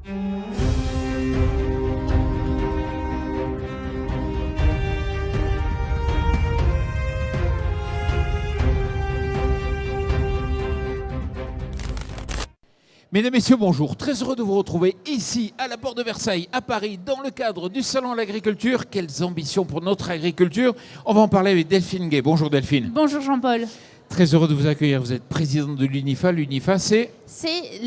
Mesdames, Messieurs, bonjour. Très heureux de vous retrouver ici, à la Porte de Versailles, à Paris, dans le cadre du Salon de l'Agriculture. Quelles ambitions pour notre agriculture. On va en parler avec Delphine Gay. Bonjour Delphine. Bonjour Jean-Paul. Très heureux de vous accueillir. Vous êtes présidente de l'UNIFA. L'UNIFA, c'est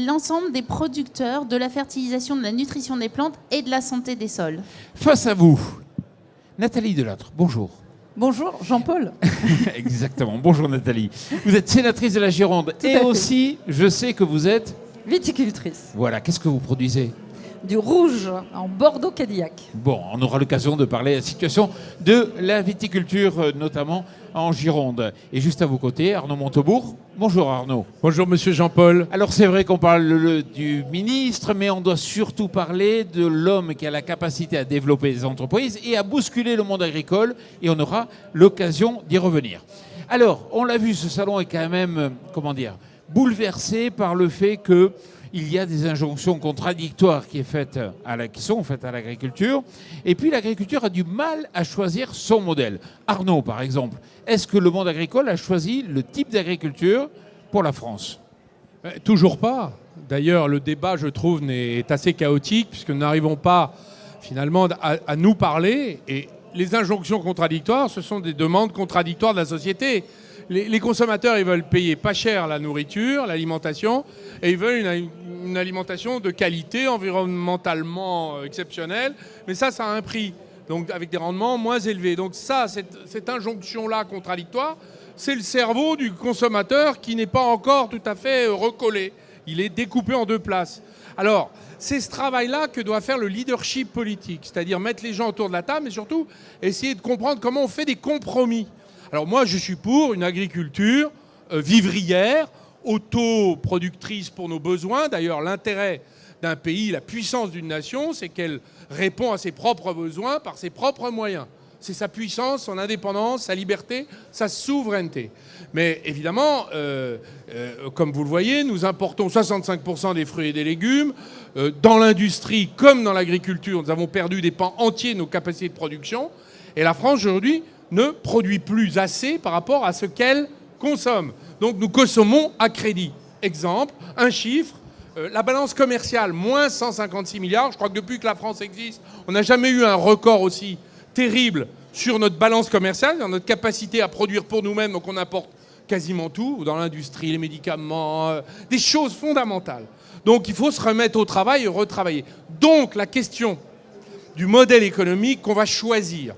l'ensemble des producteurs de la fertilisation, de la nutrition des plantes et de la santé des sols. Face à vous, Nathalie Delattre. Bonjour. Bonjour Jean-Paul. Exactement. Bonjour Nathalie. Vous êtes sénatrice de la Gironde et aussi, je sais que vous êtes... viticultrice. Voilà, qu'est-ce que vous produisez ? Du rouge en Bordeaux-Cadillac. Bon, on aura l'occasion de parler de la situation de la viticulture, notamment en Gironde. Et juste à vos côtés, Arnaud Montebourg. Bonjour Arnaud. Bonjour Monsieur Jean-Paul. Alors c'est vrai qu'on parle du ministre, mais on doit surtout parler de l'homme qui a la capacité à développer des entreprises et à bousculer le monde agricole. Et on aura l'occasion d'y revenir. Alors, on l'a vu, ce salon est quand même, bouleversé par le fait qu'il y a des injonctions contradictoires qui sont faites à l'agriculture. Et puis l'agriculture a du mal à choisir son modèle. Arnaud, par exemple, est-ce que le monde agricole a choisi le type d'agriculture pour la France ? Toujours pas. D'ailleurs, le débat, je trouve, est assez chaotique puisque nous n'arrivons pas finalement à nous parler. Et les injonctions contradictoires, ce sont des demandes contradictoires de la société. Les consommateurs, ils veulent payer pas cher la nourriture, l'alimentation, et ils veulent une alimentation de qualité, environnementalement exceptionnelle, mais ça a un prix, donc avec des rendements moins élevés. Donc ça, cette injonction-là contradictoire, c'est le cerveau du consommateur qui n'est pas encore tout à fait recollé. Il est découpé en deux places. Alors, c'est ce travail-là que doit faire le leadership politique, c'est-à-dire mettre les gens autour de la table, mais surtout essayer de comprendre comment on fait des compromis. Alors moi, je suis pour une agriculture vivrière, autoproductrice pour nos besoins. D'ailleurs, l'intérêt d'un pays, la puissance d'une nation, c'est qu'elle répond à ses propres besoins par ses propres moyens. C'est sa puissance, son indépendance, sa liberté, sa souveraineté. Mais évidemment, comme vous le voyez, nous importons 65% des fruits et des légumes. Dans l'industrie comme dans l'agriculture, nous avons perdu des pans entiers de nos capacités de production. Et la France, aujourd'hui, ne produit plus assez par rapport à ce qu'elle consomme. Donc nous consommons à crédit. Exemple, un chiffre, la balance commerciale, moins 156 milliards. Je crois que depuis que la France existe, on n'a jamais eu un record aussi terrible sur notre balance commerciale, dans notre capacité à produire pour nous-mêmes. Donc on importe quasiment tout, dans l'industrie, les médicaments, des choses fondamentales. Donc il faut se remettre au travail et retravailler. Donc la question du modèle économique qu'on va choisir,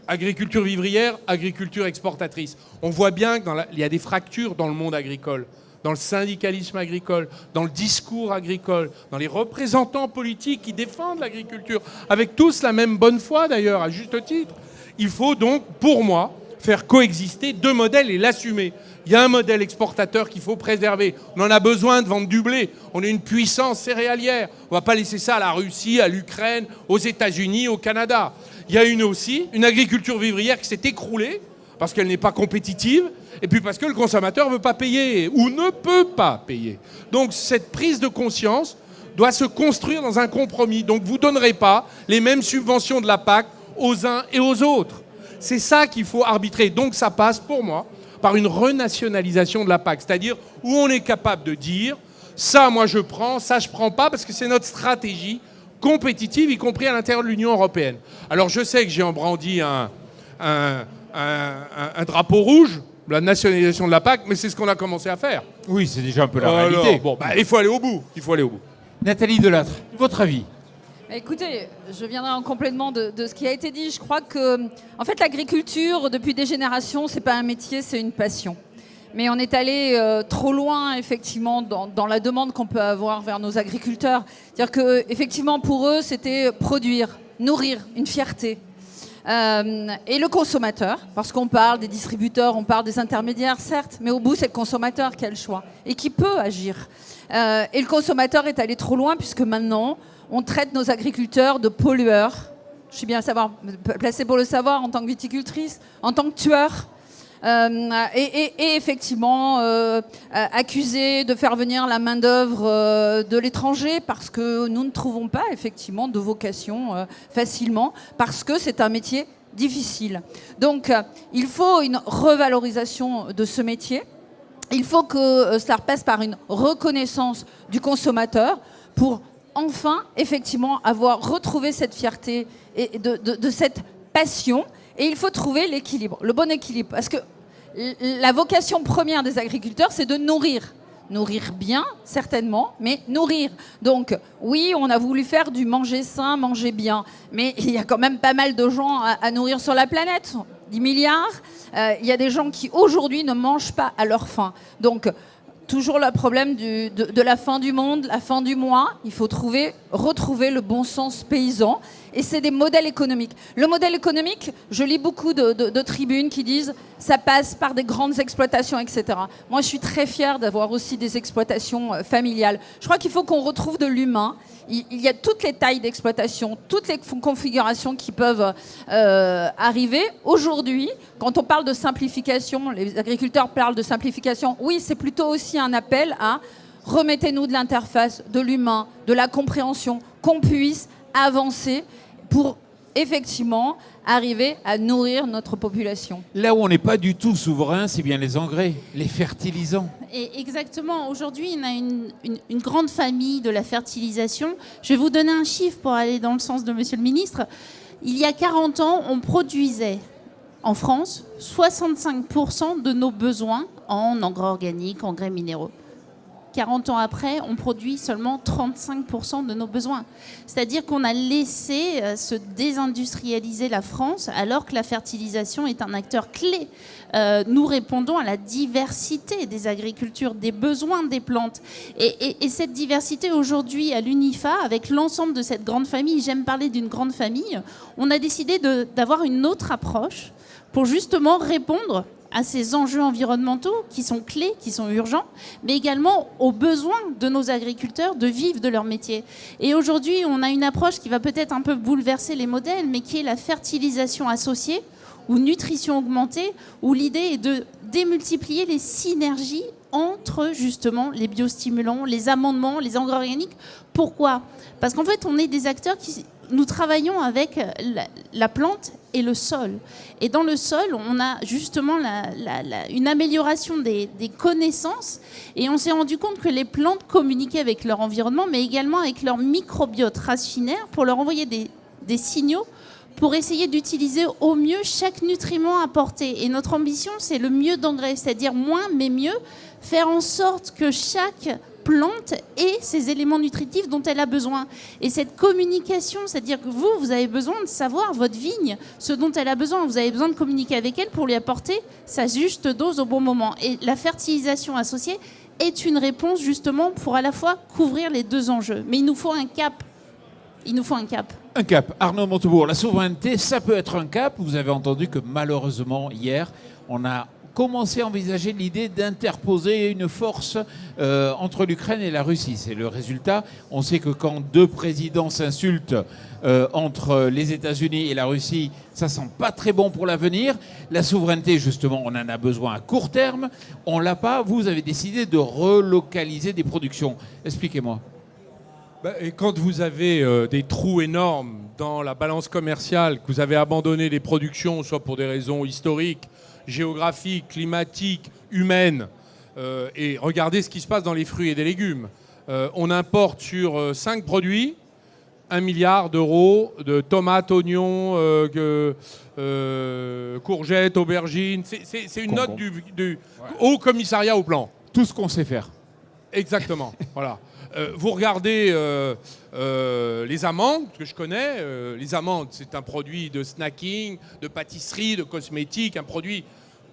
agriculture vivrière, agriculture exportatrice. On voit bien qu'il y a des fractures dans le monde agricole, dans le syndicalisme agricole, dans le discours agricole, dans les représentants politiques qui défendent l'agriculture, avec tous la même bonne foi d'ailleurs, à juste titre. Il faut donc, pour moi, faire coexister deux modèles et l'assumer. Il y a un modèle exportateur qu'il faut préserver. On en a besoin de vendre du blé. On est une puissance céréalière. On ne va pas laisser ça à la Russie, à l'Ukraine, aux États-Unis, au Canada. Il y a une agriculture vivrière qui s'est écroulée parce qu'elle n'est pas compétitive et puis parce que le consommateur ne veut pas payer ou ne peut pas payer. Donc cette prise de conscience doit se construire dans un compromis. Donc vous ne donnerez pas les mêmes subventions de la PAC aux uns et aux autres. C'est ça qu'il faut arbitrer. Donc ça passe pour moi par une renationalisation de la PAC, c'est-à-dire où on est capable de dire ça moi je prends, ça je prends pas parce que c'est notre stratégie compétitive, y compris à l'intérieur de l'Union européenne. Alors je sais que j'ai brandi un drapeau rouge, la nationalisation de la PAC, mais c'est ce qu'on a commencé à faire. Oui, c'est déjà un peu la réalité. Bon, il faut aller au bout. Nathalie Delattre, votre avis ? Écoutez, je viendrai en complément de ce qui a été dit. Je crois que, en fait, l'agriculture, depuis des générations, c'est pas un métier, c'est une passion. Mais on est allé trop loin, effectivement, dans la demande qu'on peut avoir vers nos agriculteurs. C'est-à-dire que, effectivement, pour eux, c'était produire, nourrir, une fierté. Et le consommateur, parce qu'on parle des distributeurs, on parle des intermédiaires, certes, mais au bout, c'est le consommateur qui a le choix et qui peut agir. Et le consommateur est allé trop loin, puisque maintenant, on traite nos agriculteurs de pollueurs. Je suis bien placée pour le savoir en tant que viticultrice, en tant que tueurs. et effectivement accusés de faire venir la main-d'œuvre de l'étranger parce que nous ne trouvons pas effectivement de vocation facilement, parce que c'est un métier difficile. Donc il faut une revalorisation de ce métier. Il faut que cela passe par une reconnaissance du consommateur pour enfin, effectivement, avoir retrouvé cette fierté et de cette passion. Et il faut trouver l'équilibre, le bon équilibre. Parce que la vocation première des agriculteurs, c'est de nourrir. Nourrir bien, certainement, mais nourrir. Donc, oui, on a voulu faire du manger sain, manger bien. Mais il y a quand même pas mal de gens à nourrir sur la planète. 10 milliards. Il y a des gens qui, aujourd'hui, ne mangent pas à leur faim. Donc, toujours le problème de la fin du monde, la fin du mois. Il faut retrouver le bon sens paysan. Et c'est des modèles économiques. Le modèle économique, je lis beaucoup de tribunes qui disent ça passe par des grandes exploitations, etc. Moi, je suis très fière d'avoir aussi des exploitations familiales. Je crois qu'il faut qu'on retrouve de l'humain. Il y a toutes les tailles d'exploitation, toutes les configurations qui peuvent arriver. Aujourd'hui, quand on parle de simplification, les agriculteurs parlent de simplification. Oui, c'est plutôt aussi un appel à remettez-nous de l'interface, de l'humain, de la compréhension, qu'on puisse avancer pour effectivement arriver à nourrir notre population. Là où on n'est pas du tout souverain, c'est bien les engrais, les fertilisants. Et exactement. Aujourd'hui, on a une grande famille de la fertilisation. Je vais vous donner un chiffre pour aller dans le sens de Monsieur le Ministre. Il y a 40 ans, on produisait en France 65% de nos besoins en engrais organiques, engrais minéraux. 40 ans après, on produit seulement 35% de nos besoins. C'est-à-dire qu'on a laissé se désindustrialiser la France alors que la fertilisation est un acteur clé. Nous répondons à la diversité des agricultures, des besoins des plantes. Et cette diversité aujourd'hui à l'UNIFA, avec l'ensemble de cette grande famille, j'aime parler d'une grande famille, on a décidé d'avoir une autre approche pour justement répondre à ces enjeux environnementaux qui sont clés, qui sont urgents, mais également aux besoins de nos agriculteurs de vivre de leur métier. Et aujourd'hui, on a une approche qui va peut-être un peu bouleverser les modèles, mais qui est la fertilisation associée ou nutrition augmentée, où l'idée est de démultiplier les synergies entre justement les biostimulants, les amendements, les engrais organiques. Pourquoi ? Parce qu'en fait, on est des acteurs qui... Nous travaillons avec la plante et le sol. Et dans le sol, on a justement une amélioration des connaissances. Et on s'est rendu compte que les plantes communiquaient avec leur environnement, mais également avec leur microbiote racinaire pour leur envoyer des signaux pour essayer d'utiliser au mieux chaque nutriment apporté. Et notre ambition, c'est le mieux d'engrais, c'est-à-dire moins mais mieux, faire en sorte que chaque plante et ces éléments nutritifs dont elle a besoin. Et cette communication, c'est-à-dire que vous avez besoin de savoir, votre vigne, ce dont elle a besoin. Vous avez besoin de communiquer avec elle pour lui apporter sa juste dose au bon moment. Et la fertilisation associée est une réponse justement pour à la fois couvrir les deux enjeux. Mais il nous faut un cap. Il nous faut un cap. Un cap. Arnaud Montebourg, la souveraineté, ça peut être un cap. Vous avez entendu que malheureusement, hier, on a commencé à envisager l'idée d'interposer une force entre l'Ukraine et la Russie. C'est le résultat. On sait que quand deux présidents s'insultent entre les États-Unis et la Russie, ça sent pas très bon pour l'avenir. La souveraineté, justement, on en a besoin à court terme. On l'a pas. Vous avez décidé de relocaliser des productions. Expliquez-moi. Et quand vous avez des trous énormes dans la balance commerciale, que vous avez abandonné les productions, soit pour des raisons historiques, géographiques, climatiques, humaines, et regardez ce qui se passe dans les fruits et des légumes. On importe sur 5 produits 1 milliard d'euros de tomates, oignons, courgettes, aubergines. C'est une note du Haut Commissariat au Plan. Tout ce qu'on sait faire. Exactement. Voilà. Vous regardez les amandes, que je connais. Les amandes, c'est un produit de snacking, de pâtisserie, de cosmétique, un produit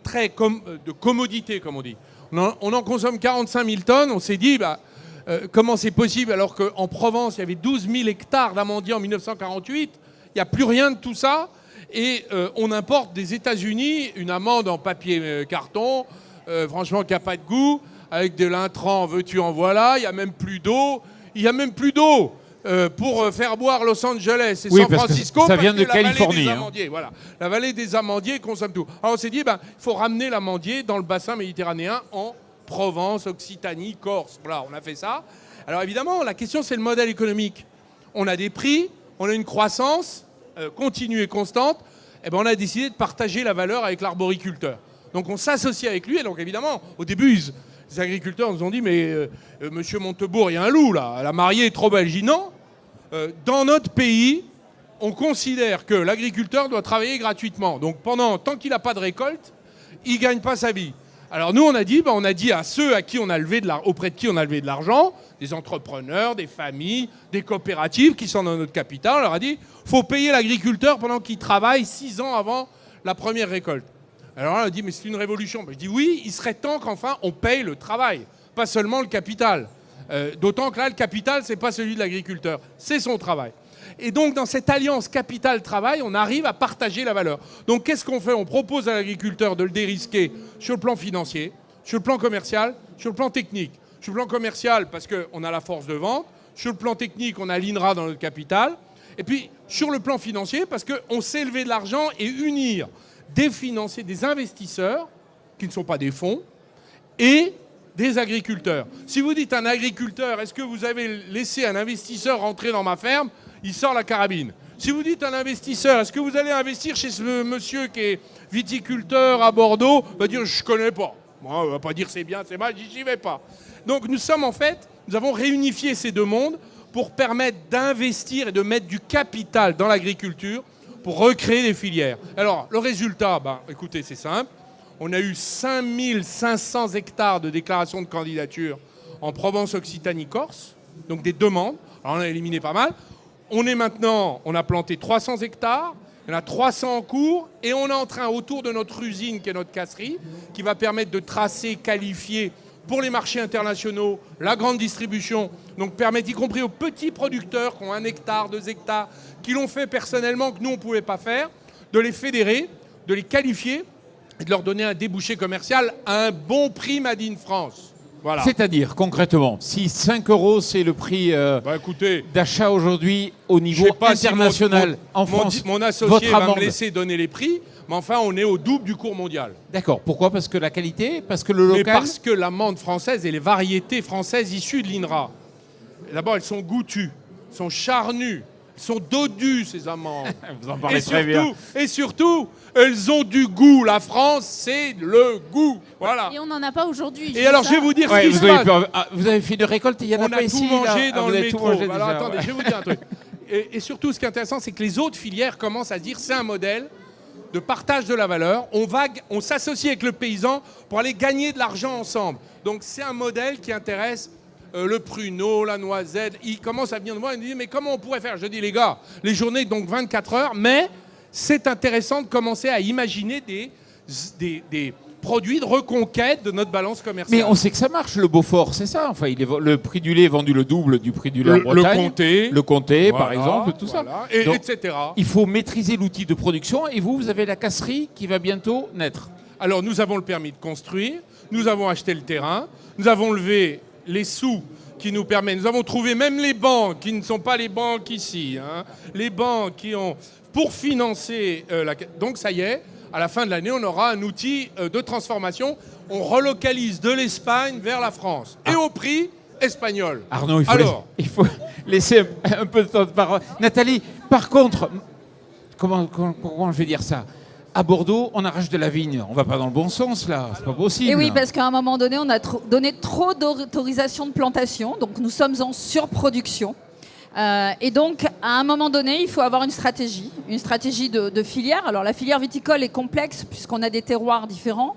très de commodité, comme on dit. On en consomme 45 000 tonnes. On s'est dit, comment c'est possible alors qu'en Provence, il y avait 12 000 hectares d'amandiers en 1948. Il n'y a plus rien de tout ça. Et on importe des États-Unis une amande en papier carton, franchement, qui n'a pas de goût. Avec de l'intrant, veux-tu en voilà, il n'y a même plus d'eau. Il n'y a même plus d'eau. pour faire boire Los Angeles et Oui, San parce que Francisco, ça vient de parce que la Californie, vallée des hein. amandiers, voilà. La vallée des amandiers consomme tout. Alors on s'est dit, il faut ramener l'amandier dans le bassin méditerranéen en Provence, Occitanie, Corse. Voilà, on a fait ça. Alors évidemment, la question, c'est le modèle économique. On a des prix, on a une croissance continue et constante. Et ben, on a décidé de partager la valeur avec l'arboriculteur. Donc on s'associe avec lui. Et donc évidemment, au début, les agriculteurs nous ont dit, mais monsieur Montebourg, il y a un loup là. La mariée est trop belle. Je dis non. Dans notre pays, on considère que l'agriculteur doit travailler gratuitement. Donc tant qu'il n'a pas de récolte, il ne gagne pas sa vie. Alors nous, on a dit à ceux auprès de qui on a levé de l'argent, des entrepreneurs, des familles, des coopératives qui sont dans notre capital, on leur a dit, faut payer l'agriculteur pendant qu'il travaille 6 ans avant la première récolte. Alors on a dit, mais c'est une révolution. Je dis oui, il serait temps qu'enfin on paye le travail, pas seulement le capital. D'autant que là, le capital, c'est pas celui de l'agriculteur, c'est son travail. Et donc, dans cette alliance capital-travail, on arrive à partager la valeur. Donc, qu'est-ce qu'on fait? On propose à l'agriculteur de le dérisquer sur le plan financier, sur le plan commercial, sur le plan technique. Sur le plan commercial, parce qu'on a la force de vente. Sur le plan technique, on a l'INRA dans notre capital. Et puis, sur le plan financier, parce qu'on sait lever de l'argent et unir des financiers, des investisseurs, qui ne sont pas des fonds, et des agriculteurs. Si vous dites un agriculteur, est-ce que vous avez laissé un investisseur rentrer dans ma ferme? Il sort la carabine. Si vous dites un investisseur, est-ce que vous allez investir chez ce monsieur qui est viticulteur à Bordeaux? Il va dire, je ne connais pas. Moi, on ne va pas dire c'est bien, c'est mal, j'y vais pas. Donc nous avons réunifié ces deux mondes pour permettre d'investir et de mettre du capital dans l'agriculture pour recréer des filières. Alors, le résultat, écoutez, c'est simple. On a eu 5500 hectares de déclarations de candidature en Provence, Occitanie, Corse, donc des demandes. Alors on a éliminé pas mal. On a planté 300 hectares, il y en a 300 en cours, et on est en train, autour de notre usine, qui est notre casserie, qui va permettre de tracer, qualifier pour les marchés internationaux, la grande distribution, donc permettre, y compris aux petits producteurs qui ont 1 hectare, 2 hectares, qui l'ont fait personnellement, que nous, on ne pouvait pas faire, de les fédérer, de les qualifier, et de leur donner un débouché commercial à un bon prix Made in France. Voilà. C'est-à-dire, concrètement, si 5 € c'est le prix d'achat aujourd'hui au niveau international en France, mon associé va me laisser donner les prix, mais enfin, on est au double du cours mondial. D'accord. Pourquoi? Parce que la qualité? Parce que le local? Mais parce que l'amande française et les variétés françaises issues de l'INRA, d'abord, elles sont goûtues, elles sont charnues, elles sont dodues, ces amandes. Vous en parlez très bien. Et surtout, elles ont du goût. La France, c'est le goût. Voilà. Et on n'en a pas aujourd'hui. Et alors, je vais vous dire ce qui se passe. Vous avez fait de récolte, il y en a pas ici. On a tout mangé dans le métro. Alors, attendez, je vais vous dire un truc. Et surtout, ce qui est intéressant, c'est que les autres filières commencent à dire c'est un modèle de partage de la valeur. On s'associe avec le paysan pour aller gagner de l'argent ensemble. Donc, c'est un modèle qui intéresse le pruneau, la noisette. Ils commencent à venir de moi et me disent mais comment on pourrait faire? Je dis les gars, les journées donc 24 heures, mais c'est intéressant de commencer à imaginer des produits de reconquête de notre balance commerciale. Mais on sait que ça marche, le Beaufort, c'est ça. Enfin, le prix du lait est vendu le double du prix du lait en Bretagne. Le comté, voilà, par exemple, tout ça. Donc, etc. Il faut maîtriser l'outil de production. Et vous avez la casserie qui va bientôt naître. Alors, nous avons le permis de construire. Nous avons acheté le terrain. Nous avons levé les sous qui nous permettent. Nous avons trouvé même les banques qui ne sont pas les banques ici. Les banques qui ont... Pour financer Donc, ça y est. À la fin de l'année, on aura un outil de transformation. On relocalise de l'Espagne vers la France. Et au prix espagnol. Arnaud, il faut laisser un peu de temps de parole. Nathalie, par contre, comment je vais dire ça? À Bordeaux, on arrache de la vigne. On ne va pas dans le bon sens, là. C'est pas possible. Et oui, parce qu'à un moment donné, on a donné trop d'autorisation de plantation. Donc, nous sommes en surproduction. Et donc, à un moment donné, il faut avoir une stratégie de filière. Alors, la filière viticole est complexe puisqu'on a des terroirs différents.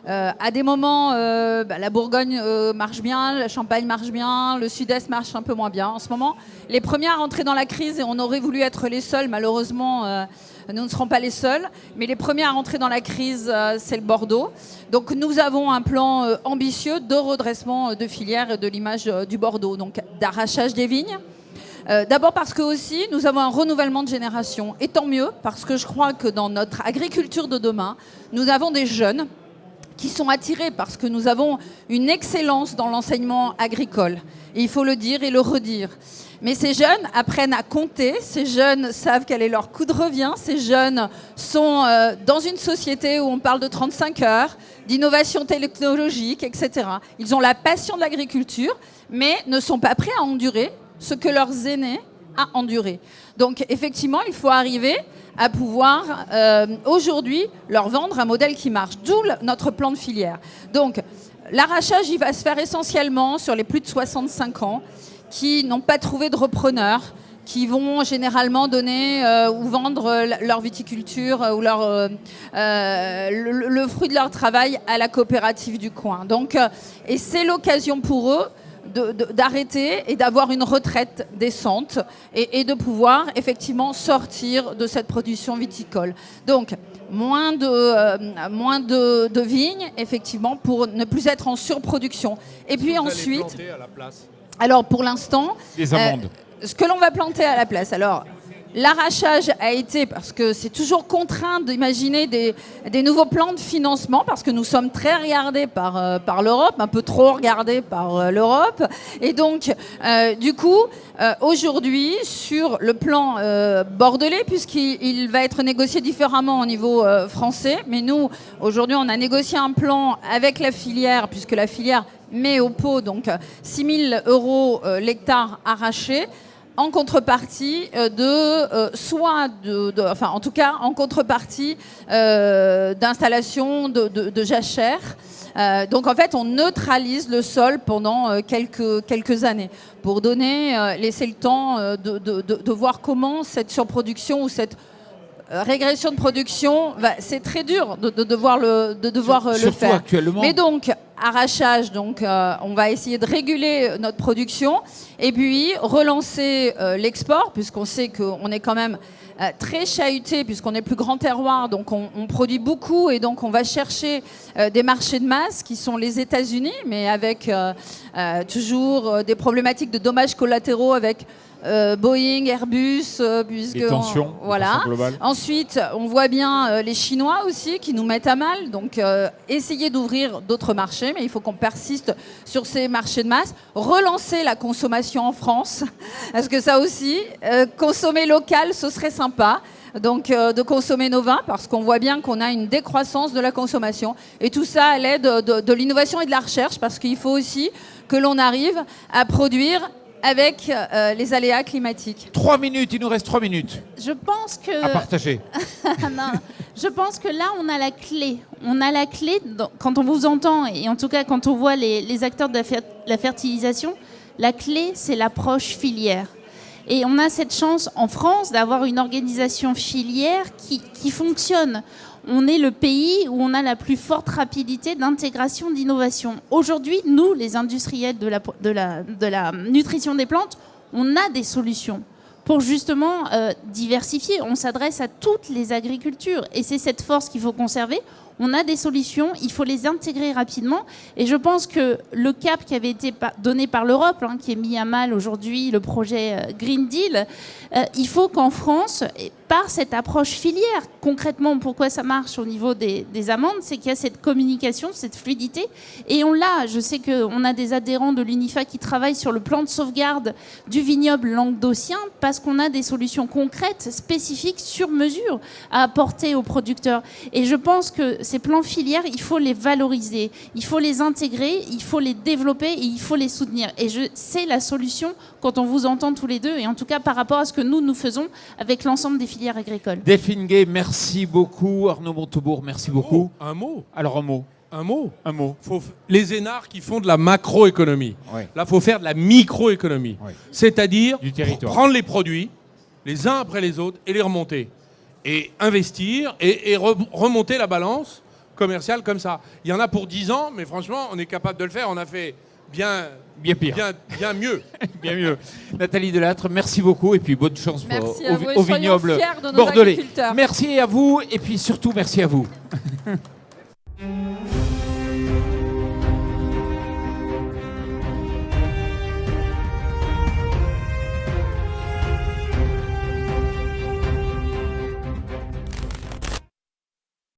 À des moments, la Bourgogne marche bien, la Champagne marche bien, le Sud-Est marche un peu moins bien. En ce moment, les premiers à rentrer dans la crise, et on aurait voulu être les seuls, malheureusement, nous ne serons pas les seuls, mais les premiers à rentrer dans la crise, c'est le Bordeaux. Donc nous avons un plan ambitieux de redressement de filière et de l'image du Bordeaux, donc d'arrachage des vignes. D'abord parce que aussi nous avons un renouvellement de génération, et tant mieux, parce que je crois que dans notre agriculture de demain, nous avons des jeunes qui sont attirés parce que nous avons une excellence dans l'enseignement agricole. Et il faut le dire et le redire. Mais ces jeunes apprennent à compter, ces jeunes savent quel est leur coût de revient, ces jeunes sont dans une société où on parle de 35 heures, d'innovation technologique, etc. Ils ont la passion de l'agriculture, mais ne sont pas prêts à endurer ce que leurs aînés ont enduré. Donc effectivement, il faut arriver à pouvoir aujourd'hui leur vendre un modèle qui marche, d'où notre plan de filière. Donc l'arrachage, il va se faire essentiellement sur les plus de 65 ans, qui n'ont pas trouvé de repreneurs, qui vont généralement donner ou vendre leur viticulture ou le fruit de leur travail à la coopérative du coin. Donc, et c'est l'occasion pour eux d'arrêter et d'avoir une retraite décente et de pouvoir effectivement sortir de cette production viticole. Donc, moins de vignes, effectivement, pour ne plus être en surproduction. Et puis ensuite... planter à la place. Alors pour l'instant, Les amandes. Ce que l'on va planter à la place. Alors l'arrachage a été, parce que c'est toujours contraint d'imaginer des nouveaux plans de financement, parce que nous sommes très regardés par l'Europe, un peu trop regardés par l'Europe. Et donc, du coup, aujourd'hui, sur le plan bordelais, puisqu'il va être négocié différemment au niveau français, mais nous, aujourd'hui, on a négocié un plan avec la filière, puisque la filière met au pot donc 6 000 € l'hectare arraché, en contrepartie en tout cas en contrepartie d'installation de jachères. Donc en fait, on neutralise le sol pendant quelques années pour laisser le temps de voir comment cette surproduction ou cette régression de production, c'est très dur de devoir le faire. Actuellement. Mais donc, arrachage, donc, on va essayer de réguler notre production et puis relancer l'export, puisqu'on sait qu'on est quand même très chahuté, puisqu'on est plus grand terroir, donc on produit beaucoup et donc on va chercher des marchés de masse qui sont les États-Unis, mais avec toujours des problématiques de dommages collatéraux avec Boeing, Airbus, puisque les tensions, voilà. globale. Ensuite, on voit bien les Chinois aussi qui nous mettent à mal. Donc, essayer d'ouvrir d'autres marchés, mais il faut qu'on persiste sur ces marchés de masse. Relancer la consommation en France, parce que ça aussi, consommer local, ce serait sympa. Donc, de consommer nos vins, parce qu'on voit bien qu'on a une décroissance de la consommation. Et tout ça à l'aide de l'innovation et de la recherche, parce qu'il faut aussi que l'on arrive à produire avec les aléas climatiques. 3 minutes, il nous reste 3 minutes Je pense que... à partager. Non, je pense que là, on a la clé. On a la clé, quand on vous entend, et en tout cas quand on voit les acteurs de la fertilisation, la clé, c'est l'approche filière. Et on a cette chance en France d'avoir une organisation filière qui fonctionne. On est le pays où on a la plus forte rapidité d'intégration d'innovation. Aujourd'hui, nous, les industriels de la nutrition des plantes, on a des solutions pour justement diversifier. On s'adresse à toutes les agricultures et c'est cette force qu'il faut conserver. On a des solutions, il faut les intégrer rapidement. Et je pense que le cap qui avait été donné par l'Europe, qui est mis à mal aujourd'hui, le projet Green Deal, il faut qu'en France, par cette approche filière, concrètement, pourquoi ça marche au niveau des amendes, c'est qu'il y a cette communication, cette fluidité. Et on l'a, je sais qu'on a des adhérents de l'UNIFA qui travaillent sur le plan de sauvegarde du vignoble languedocien parce qu'on a des solutions concrètes, spécifiques, sur mesure à apporter aux producteurs. Et je pense que ces plans filières, il faut les valoriser, il faut les intégrer, il faut les développer et il faut les soutenir. Et c'est la solution quand on vous entend tous les deux, et en tout cas par rapport à ce que nous faisons avec l'ensemble des filières agricoles. Delphine Gay, merci beaucoup. Arnaud Montebourg, merci beaucoup. Un mot. Alors un mot. Un mot. Un mot. Les énarques qui font de la macroéconomie. Ouais. Là, il faut faire de la microéconomie. Ouais. C'est-à-dire Du territoire. prendre les produits, les uns après les autres, et les remonter. Et investir et remonter la balance commerciale comme ça. Il y en a pour 10 ans, mais franchement, on est capable de le faire. On a fait bien pire. Bien mieux. Bien mieux. Nathalie Delattre, merci beaucoup et puis bonne chance Merci à vous et au soyons vignoble fiers de nos bordelais. agriculteurs. Merci à vous et puis surtout merci à vous.